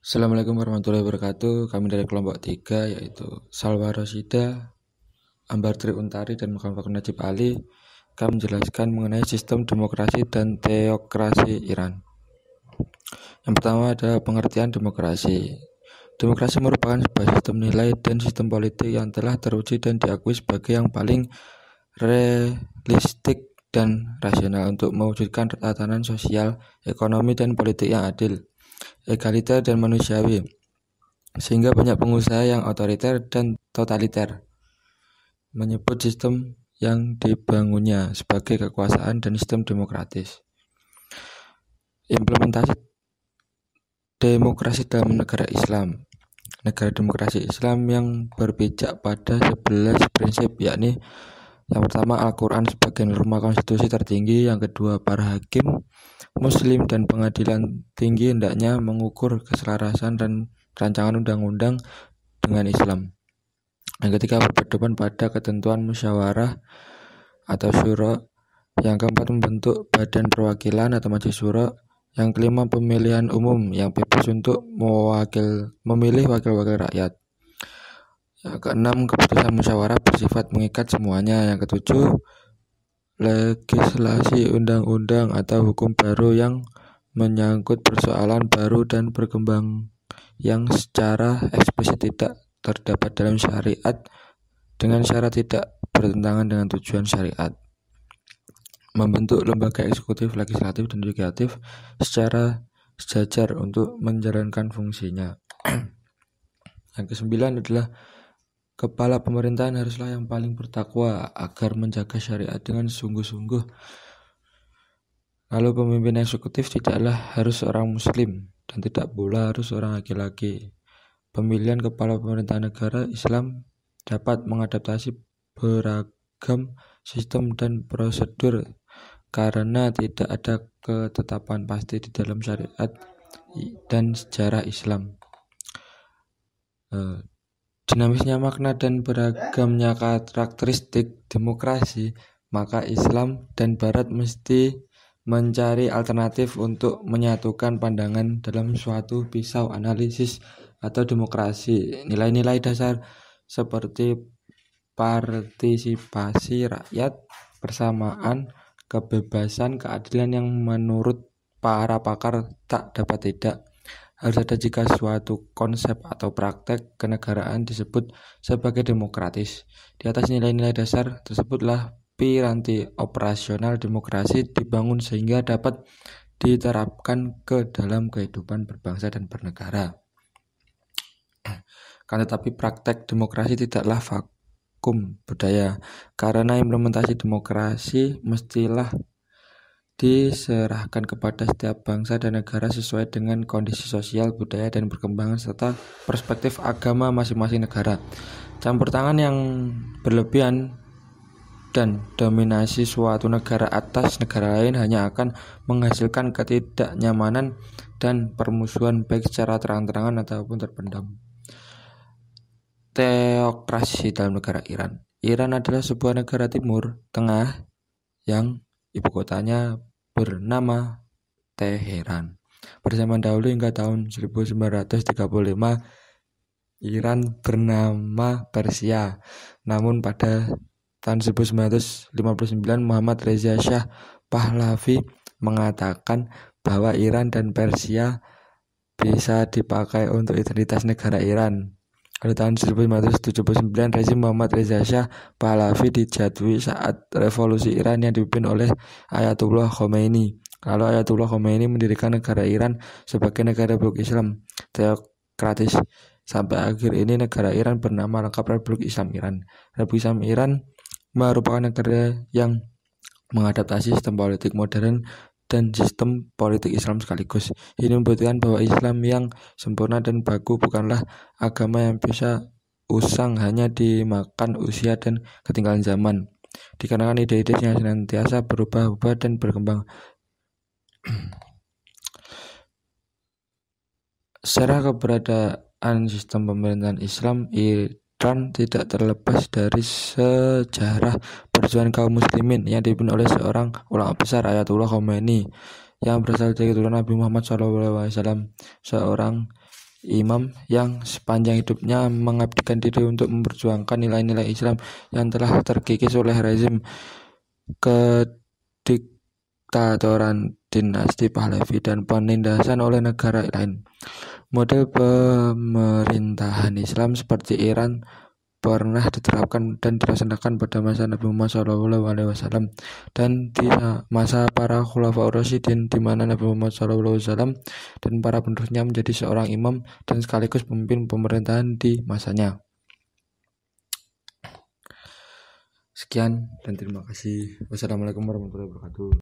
Assalamualaikum warahmatullahi wabarakatuh. Kami dari kelompok 3 yaitu Salwa Rosida, Ambar Tri Untari, dan Muhammad Najib Ali. Kami menjelaskan mengenai sistem demokrasi dan teokrasi Iran. Yang pertama adalah pengertian demokrasi. Demokrasi merupakan sebuah sistem nilai dan sistem politik yang telah teruji dan diakui sebagai yang paling realistik dan rasional untuk mewujudkan tatanan sosial, ekonomi, dan politik yang adil, egaliter, dan manusiawi, sehingga banyak pengusaha yang otoriter dan totaliter menyebut sistem yang dibangunnya sebagai kekuasaan dan sistem demokratis. Implementasi demokrasi dalam negara Islam. Negara demokrasi Islam yang berpijak pada 11 prinsip, yakni yang pertama Al-Quran sebagai norma konstitusi tertinggi, yang kedua para hakim Muslim dan pengadilan tinggi hendaknya mengukur keselarasan dan rancangan undang-undang dengan Islam. Yang ketiga berpedoman pada ketentuan musyawarah atau syura. Yang keempat membentuk badan perwakilan atau majelis syura. Yang kelima pemilihan umum yang bebas untuk memilih wakil-wakil rakyat. Yang keenam keputusan musyawarah bersifat mengikat semuanya. Yang ketujuh legislasi undang-undang atau hukum baru yang menyangkut persoalan baru dan berkembang yang secara eksplisit tidak terdapat dalam syariat dengan syarat tidak bertentangan dengan tujuan syariat. Membentuk lembaga eksekutif, legislatif, dan yudikatif secara sejajar untuk menjalankan fungsinya. Yang kesembilan adalah kepala pemerintahan haruslah yang paling bertakwa agar menjaga syariat dengan sungguh-sungguh. Lalu pemimpin eksekutif tidaklah harus orang muslim dan tidak pula harus orang laki-laki. Pemilihan kepala pemerintahan negara Islam dapat mengadaptasi beragam sistem dan prosedur karena tidak ada ketetapan pasti di dalam syariat dan sejarah Islam. Dinamisnya makna dan beragamnya karakteristik demokrasi, maka Islam dan Barat mesti mencari alternatif untuk menyatukan pandangan dalam suatu pisau analisis atau demokrasi. Nilai-nilai dasar seperti partisipasi rakyat, persamaan, kebebasan, keadilan yang menurut para pakar tak dapat tidak harus ada jika suatu konsep atau praktek kenegaraan disebut sebagai demokratis. Di atas nilai-nilai dasar tersebutlah piranti operasional demokrasi dibangun sehingga dapat diterapkan ke dalam kehidupan berbangsa dan bernegara. Kan tetapi praktek demokrasi tidaklah vakum budaya, karena implementasi demokrasi mestilah diserahkan kepada setiap bangsa dan negara sesuai dengan kondisi sosial, budaya, dan perkembangan serta perspektif agama masing-masing negara. Campur tangan yang berlebihan dan dominasi suatu negara atas negara lain hanya akan menghasilkan ketidaknyamanan dan permusuhan baik secara terang-terangan ataupun terpendam. Teokrasi dalam negara Iran. Iran adalah sebuah negara timur tengah yang ibu kotanya bernama Teheran. Pada zaman dahulu hingga tahun 1935 Iran bernama Persia. Namun pada tahun 1959 Muhammad Reza Shah Pahlavi mengatakan bahwa Iran dan Persia bisa dipakai untuk identitas negara Iran. Pada tahun 1979 rezim Muhammad Reza Shah Pahlavi dijatuhi saat revolusi Iran yang dipimpin oleh Ayatullah Khomeini. Lalu Ayatullah Khomeini mendirikan negara Iran sebagai negara Republik Islam teokratis. Sampai akhir ini negara Iran bernama lengkap Republik Islam Iran. Republik Islam Iran merupakan negara yang mengadaptasi sistem politik modern dan sistem politik Islam sekaligus. Ini membuktikan bahwa Islam yang sempurna dan baku bukanlah agama yang bisa usang hanya dimakan usia dan ketinggalan zaman, dikarenakan ide-ide yang senantiasa berubah-ubah dan berkembang. Secara keberadaan sistem pemerintahan Islam Iran tidak terlepas dari sejarah perjuangan kaum muslimin yang dipimpin oleh seorang ulama besar, Ayatullah Khomeini, yang berasal dari keturunan Nabi Muhammad SAW, seorang imam yang sepanjang hidupnya mengabdikan diri untuk memperjuangkan nilai-nilai Islam yang telah terkikis oleh rezim kediktatoran dinasti Pahlavi dan penindasan oleh negara lain. Model pemerintahan Islam seperti Iran pernah diterapkan dan dilaksanakan pada masa Nabi Muhammad SAW dan di masa para Khulafaur Rasyidin, di mana Nabi Muhammad SAW dan para penerusnya menjadi seorang imam dan sekaligus pemimpin pemerintahan di masanya. Sekian dan terima kasih. Wassalamualaikum warahmatullahi wabarakatuh.